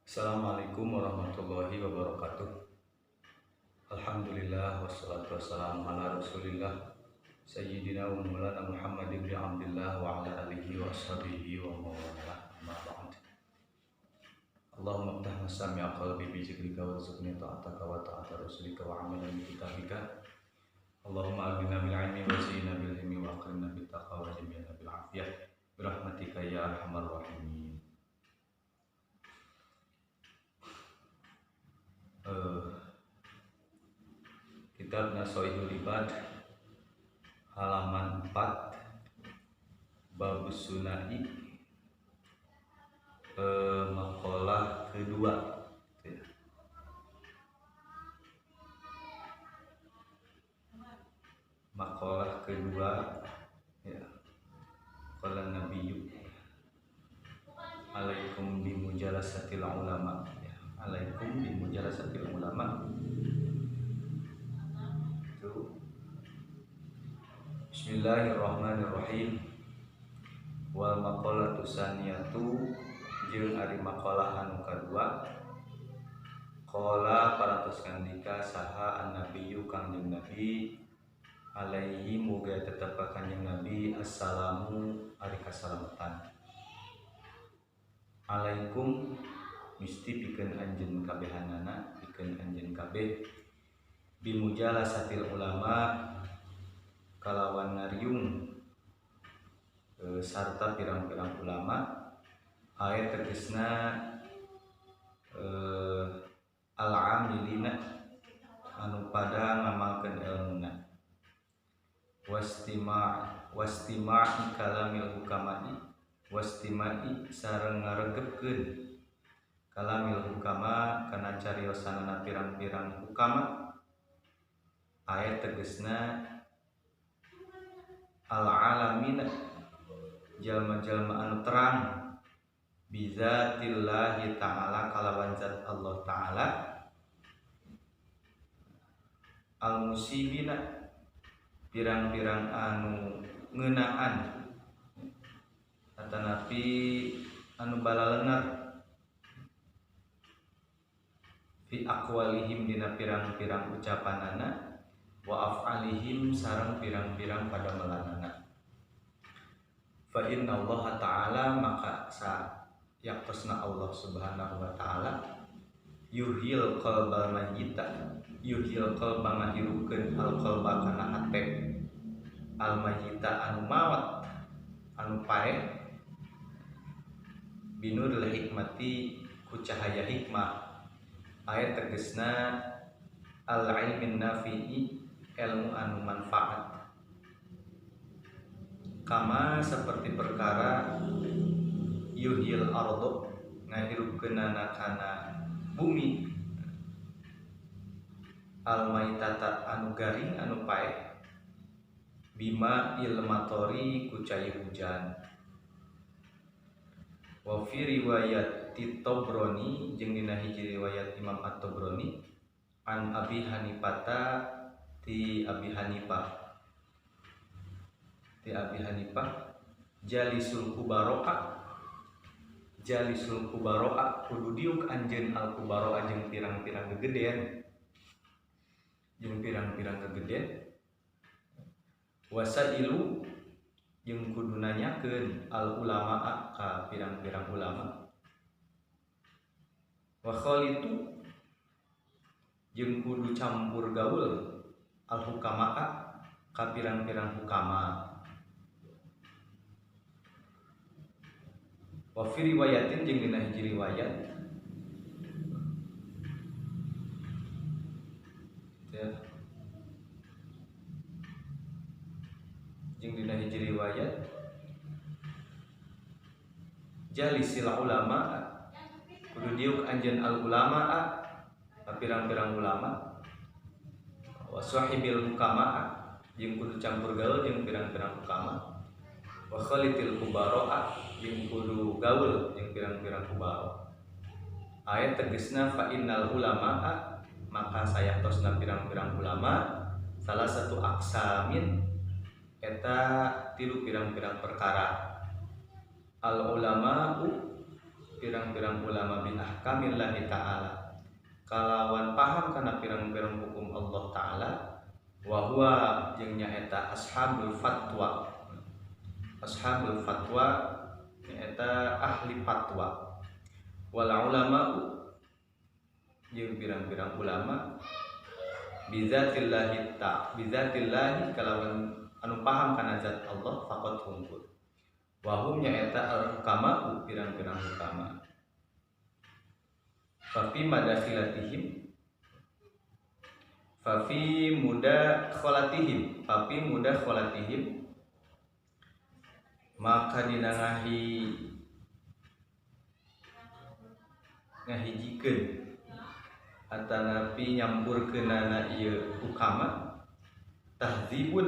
Assalamualaikum warahmatullahi wabarakatuh. Alhamdulillah wassalatu wassalamu ala rasulillah Sayyidina wa maulana Muhammad ibn Abdillah wa ala alihi wa ashabihi wa maulana amma ba'd. Allahumma ftah masami'a qalbi bi zikrika wa rizqni ta'ataka wa ta'ata rasulika wa amalan bi kitabika. Allahumma aghna bil ilmi wa zina bil hilmi wa akrimna bit taqwa wa jamilna bil afiyah bi rahmatika ya arhamar rahimin. Kitab Nasoihul Ibad halaman 4 Babus Sunai, makalah kedua. Makalah kedua ya. Qala Nabiyyu alaikum bi mujalasatil ulama ya. Alaikum bi mujalasatil ulama. Bismillahirrahmanirrahim. Wal maqalatu saniyatu jeung ari maqalah anu kadua. Qala parantos ngandika saha an-nabiyyu kanjeng Nabi alaihi muga tetep kanjeng Nabi assalamu ari kasalamatan. Alaikum misti pikeun anjeun kabehanana, pikeun anjeun kabeh bimujalasatil ulama kalawan ngariung sarta pirang-pirang ulama ayat tegesna al-amilina anu pada ngamalkeun ilmuna wastima'i kalamil hukama'i wastima'i sareng ngaregepkeun kalamil hukama kana cariosanana pirang-pirang hukama ayat tegesna al-alamina jalma-jalma anu terang bizatillahi ta'ala kalawan zat Allah ta'ala al-musibina pirang-pirang anu ngeunaan atanapi anu balaleungar fi aqwalihim dina pirang-pirang ucapanana wa af'alihim sareng pirang-pirang pada melanana. Fa inna Allah ta'ala maka yaktosna Allah subhanahu wa ta'ala yuhil qalbal mayyita yuhil qalba ngahirukeun al qalba kana hate al mayyita anu mawat anu pae binuril hikmati ku cahaya hikmah ayat tegesna al ilmin nafi'i ilmu anu manfaat kama seperti perkara yuhil ardo ngahirupkeunana kana bumi al maitata anu garing anu pae bima ilmatori ku cai hujan wa fi riwayat Tabrani jeung dina hiji riwayat Imam At-Tabrani an Abi Hanifata ti Abi Hanifah jalisul kubaroa kudu diuk anjeun al kubaroa jeung pirang-pirang gegeden wasailu jeung kudu nanyakeun al ulama ka pirang-pirang ulama wa khalitu jeung kudu campur gaul al hukama ka pirang-pirang hukama wa fi riwayatin jeung dina hiji riwayat ya jeung dina hiji riwayat jalisil ulama kudu diuk anjeun al ulama ka pirang-pirang ulama wa sahibil hukama jeung kudu campur gaul jeung pirang-pirang hukama wa khalitil kubaroa jeung kudu gaul jeung pirang-pirang kubaro ayat tegesna fa innal ulama maka sayatosna pirang-pirang ulama salah satu aksamin eta tilu pirang-pirang perkara al ulama'u pirang-pirang ulama bi ahkamillahi ta'ala kalawan paham kana pirang-pirang hukum Allah ta'ala wa huwa jeung nyaeta ashabul fatwa nyaeta ahli fatwa wal ulama jeung pirang-pirang ulama bizatillahi kalawan anu paham kana zat Allah faqat hungkul wa hum nyaeta al-hukama pirang-pirang hukama fa fi mudakhalatihim maka dina ngahijikeun atanapi nyampurkeunana ieu hukama tahdzibun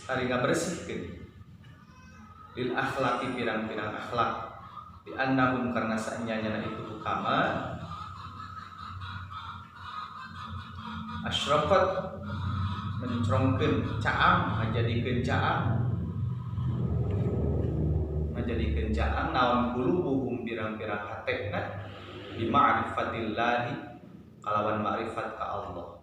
ari ngabersihkeun lil akhlaqi pirang-pirang akhlak di annahum karna saenyana itu hukama asyraqat mencrongkeun caang ngajadikeun caang naon qulubuhum pirang-pirang hatena bi ma'rifatillahi kalawan ma'rifat ka Allah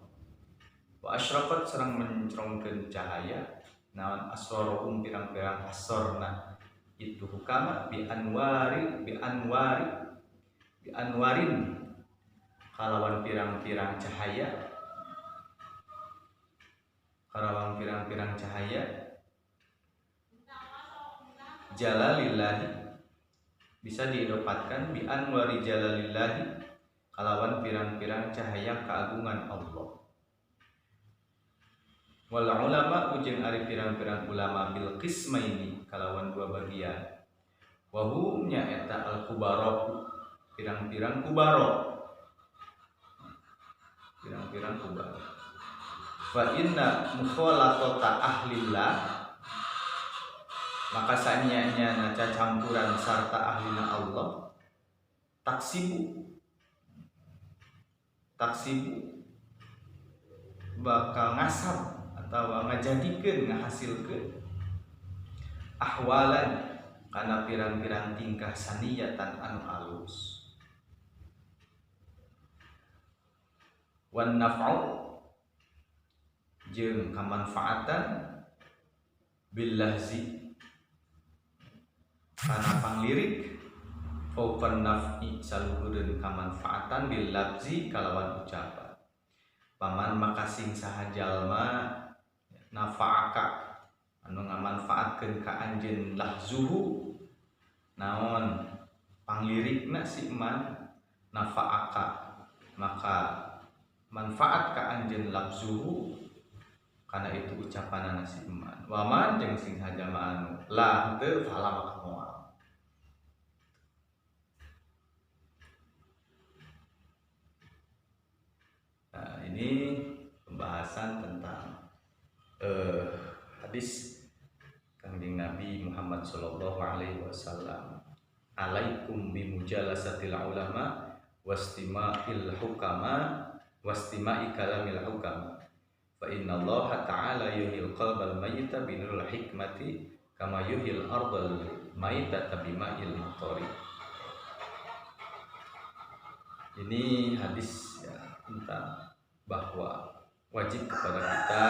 wa asyraqat sareng mencrongkeun cahaya naon asroruhum pirang-pirang asorna itu hukama bi anwarin kalawan pirang-pirang cahaya jalalillahi bisa diidopatkan bi anwari jalalillahi kalawan pirang-pirang cahaya keagungan Allah wal ulama ujeng ari pirang-pirang ulama bil qismaini kalawan dua bagian wa hum nyaeta al kubara pirang-pirang kubara fa inna mukhalatata ahlillah maka sanyanya campuran sarta ahlina Allah taksibu bakal ngasab atau ngajadikeun ngahasilkeun ahwalan kana pirang-pirang tingkah saniyatan anu alus wan naf'u jeung kamanfaatan billahzi kana panglirik fauqan naf'i saluhureun kamanfaatan billahzi kalawan ucapan paman makasing saha jalma nafa'aka anu ngamanfaatkeun ka anjeun lahzuhu naon panglirikna si man nafa'aka maka manfaat ka anjeun lahzuhu kana itu ucapanana si man waman jeung sing hajama anu la teu fala maka moal. Nah, ini pembahasan tentang hadis Kanjeng Nabi Muhammad sallallahu alaihi wasallam alaikum bimujalasatil ulama wastima'il hukama wastima'i kalamil hukama fa innallaha ta'ala yuhil qalbal mayyita binuril hikmati kama yuhil ardal mayyita bima'il maqari. Ini hadis ya, tentang bahwa wajib kepada kita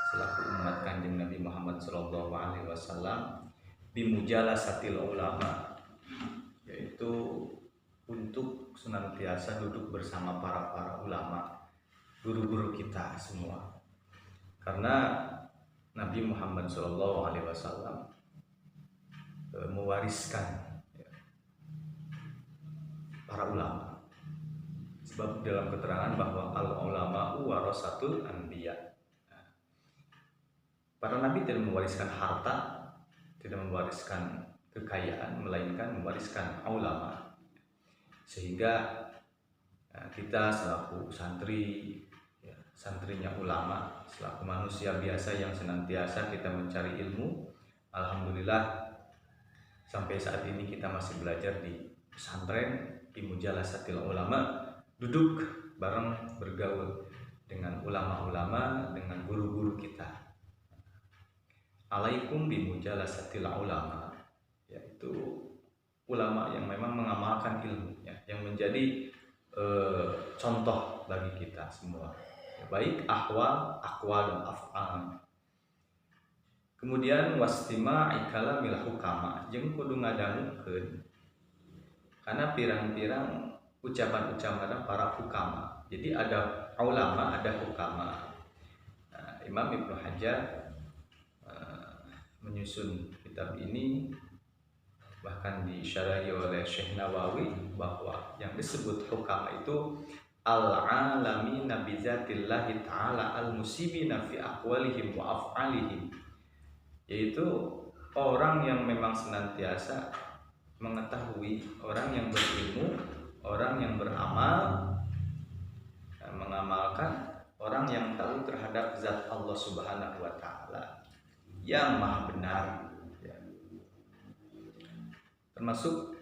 selaku umat Kanjeng Nabi Muhammad sallallahu alaihi wasallam bimujalasatil ulama, yaitu untuk senantiasa duduk bersama para ulama, guru-guru kita semua. Karena Nabi Muhammad sallallahu alaihi wasallam mewariskan para ulama. Sebab dalam keterangan bahwa al-ulama'u warasatul anbiya. Para nabi tidak mewariskan harta, tidak mewariskan kekayaan, melainkan mewariskan ulama. Sehingga kita selaku santri, santrinya ulama, selaku manusia biasa yang senantiasa kita mencari ilmu, alhamdulillah sampai saat ini kita masih belajar di pesantren di mujalasatil ulama, duduk bareng bergaul dengan ulama-ulama, dengan guru-guru kita. Alaikum bimujalasatil ulama, yaitu ulama yang memang mengamalkan ilmu, yang menjadi contoh bagi kita semua, baik akwal dan af'al. Kemudian wastima'i kalamil hukama, jeung kudu ngadangukeun karena pirang-pirang ucapan-ucapan para hukama. Jadi ada ulama, ada hukama. Nah, Imam Ibnu Hajar menyusun kitab ini, bahkan disyarahi oleh Syekh Nawawi, bahwa yang disebut hukama itu al-alamina bi zatillahi ta'ala al-musibina fi aqwalihim wa af'alihim, yaitu orang yang memang senantiasa mengetahui, orang yang berilmu, orang yang beramal, mengamalkan, orang yang tahu terhadap zat Allah Subhanahu wa Ta'ala yang maha benar, ya. Termasuk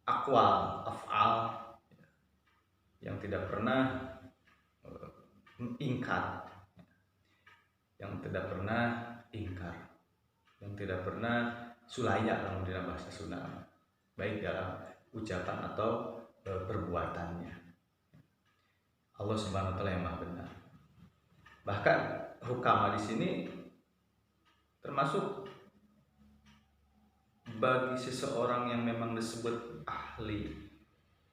akwal, af'al, yang tidak pernah ingkar, yang tidak pernah sulaya dalam bahasa Sunda, baik dalam ucapan atau perbuatannya. Allah Subhanahu wa Ta'ala yang maha benar. Bahkan hukama di sini termasuk bagi seseorang yang memang disebut ahli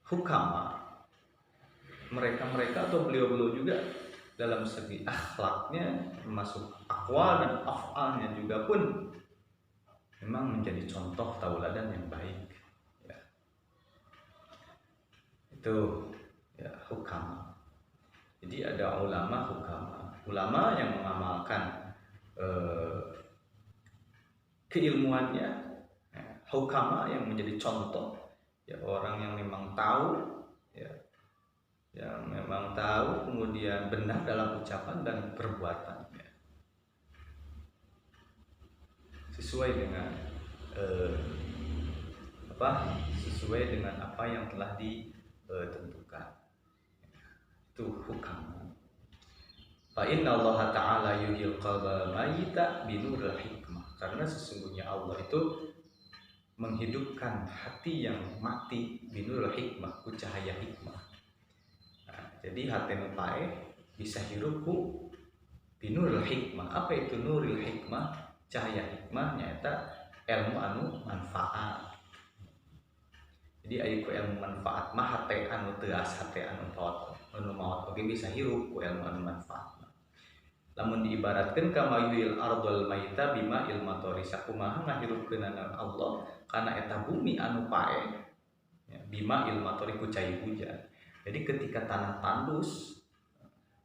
hukama, mereka atau beliau juga dalam segi akhlaknya, termasuk akwal dan af'alnya juga pun memang menjadi contoh tauladan yang baik, ya. Itu ya hukama. Jadi ada ulama hukama, ulama yang mengamalkan keilmuannya, ya. Hukama yang menjadi contoh, ya, orang yang memang tahu, ya, yang memang tahu kemudian benar dalam ucapan dan perbuatannya, sesuai dengan apa yang telah ditentukan. Itu hukam. Fa inna Allah Ta'ala yuhyil qalba mayyita binuril hikmah. Karena sesungguhnya Allah itu menghidupkan hati yang mati binuril hikmah, ku cahaya hikmah. Nah, jadi hati nu paeh bisa hirup ku binuril hikmah. Apa itu nuril hikmah? Cahaya hikmah nyata ilmu anu manfaat. Jadi aya ku ilmu manfaat mah hate anu teuas, hate anu maot oge bisa hirup ku ilmu anu manfaat. Lamun diibaratkeun ka mayuil ardul maita bima ilmatori, sakumaha ngahirupkeunana Allah kana eta bumi anu pae, ya, bima ilmatori ku cai hujan. Jadi ketika tanah tandus,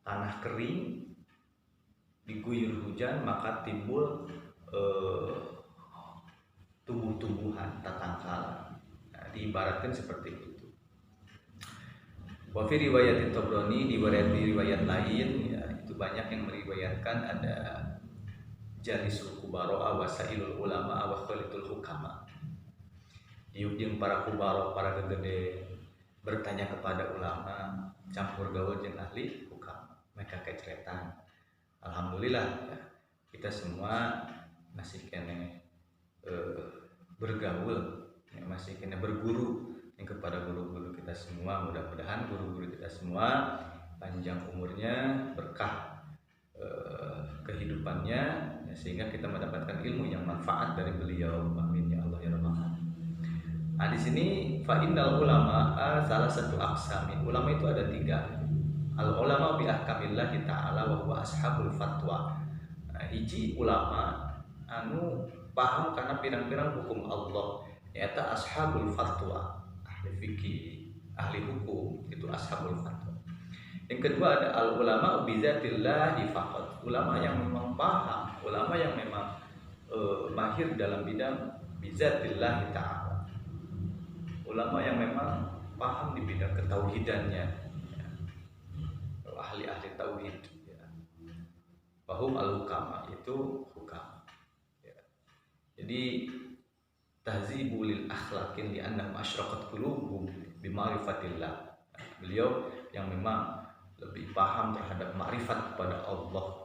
tanah kering diguyur hujan, maka timbul tumbuh-tumbuhan, tatangkalan. Nah, diibaratkan seperti itu. Wa fi riwayat Tabrani, di riwayat lain, ya, itu banyak yang meriwayatkan ada jalisul kubaro awasailul ulama wa khalitul hukama. Diujung para kubaro, para gegede bertanya kepada ulama, campur gaul jeung ahli hukama. Mereka keceretan. Alhamdulillah, ya, kita semua masih kene bergaul, ya, masih kene berguru kepada guru-guru kita semua. Mudah-mudahan guru-guru kita semua panjang umurnya, berkah kehidupannya, ya, sehingga kita mendapatkan ilmu yang manfaat dari beliau. Amin ya Allah ya Rabbal alamin. Nah, di sini fa innal ulama salah satu aqsamin. Ulama itu ada 3. Al ulama bi ahkamillahi ta'ala wa huwa ashabul fatwa. Nah, hiji ulama anu paham karena pirang-pirang hukum Allah, yaitu ashabul fatwa, ahli fikih, ahli hukum, itu ashabul fatwa. Yang kedua ada al ulama bi zatillahi faqat, ulama yang memang paham, ulama yang memang mahir dalam bidang bi zatillahi ta'ala, ulama yang memang paham di bidang ketauhidannya, ya. Ahli-ahli tauhid, ya. Fahum al-hukama, itu hukama, ya. Jadi tahzibu lil akhlaqin li annahum asyraqat qulubuhum bi ma'rifatillah. Beliau yang memang lebih paham terhadap makrifat kepada Allah,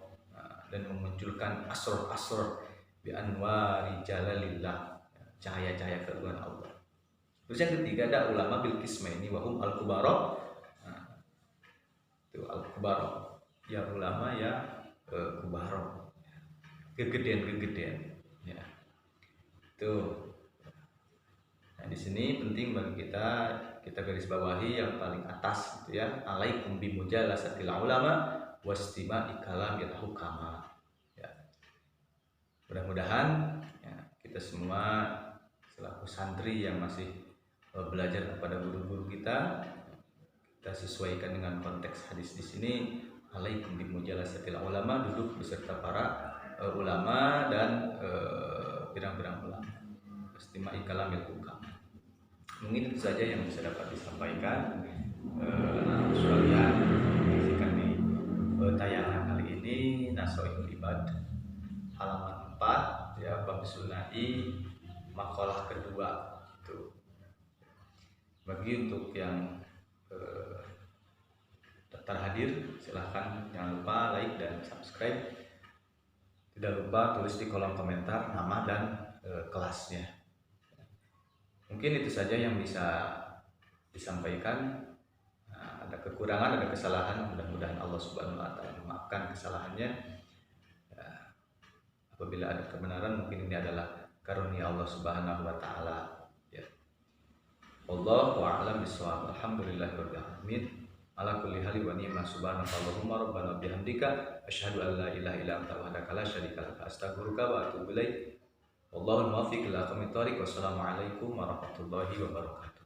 dan memunculkan asrar-asrar bi anwari jalalillah, cahaya-cahaya keagungan Allah. Terus yang ketiga ada ulama bil qismaini wa hum al kubara. Nah, itu al kubara, ya ulama ya kubara, kegedean ya. Tuh. Nah, di sini penting bagi kita garis bawahi yang paling atas gitu ya. Alaikum bimujalasatil ulama wastima'i kalamil hukama. Ya. Mudah-mudahan ya, kita semua selaku santri yang masih belajar kepada guru-guru kita sesuaikan dengan konteks hadis di sini. Alaikum bimujalasatil ulama, duduk beserta para ulama dan pirang-pirang ulama. Wastima'i kalamil hukama. Mungkin itu saja yang bisa dapat disampaikan. Sekalian menyaksikan di tayangan kali ini Nasoihul Ibad halaman 4 ya, bab sunai makalah kedua itu. Bagi untuk yang daftar hadir silahkan, jangan lupa like dan subscribe. Tidak lupa tulis di kolom komentar nama dan kelasnya. Mungkin itu saja yang bisa disampaikan. Nah, ada kekurangan, ada kesalahan, mudah-mudahan Allah Subhanahu wa taala memaafkan kesalahannya. Ya, apabila ada kebenaran, mungkin ini adalah karunia Allah Subhanahu wa taala. Ya. Wallahu a'lam bishawab. Alhamdulillahirabbil alamin. Ala kulli hali wa ni'ma subhanakallahumma rabbana bihamdika asyhadu an la ilaha illa anta wahdaka la syarika lak astaghfiruka wa atubu ilaik. Wallahul muwaffiq ila aqwamit thoriq. Wassalamualaikum warahmatullahi wabarakatuh.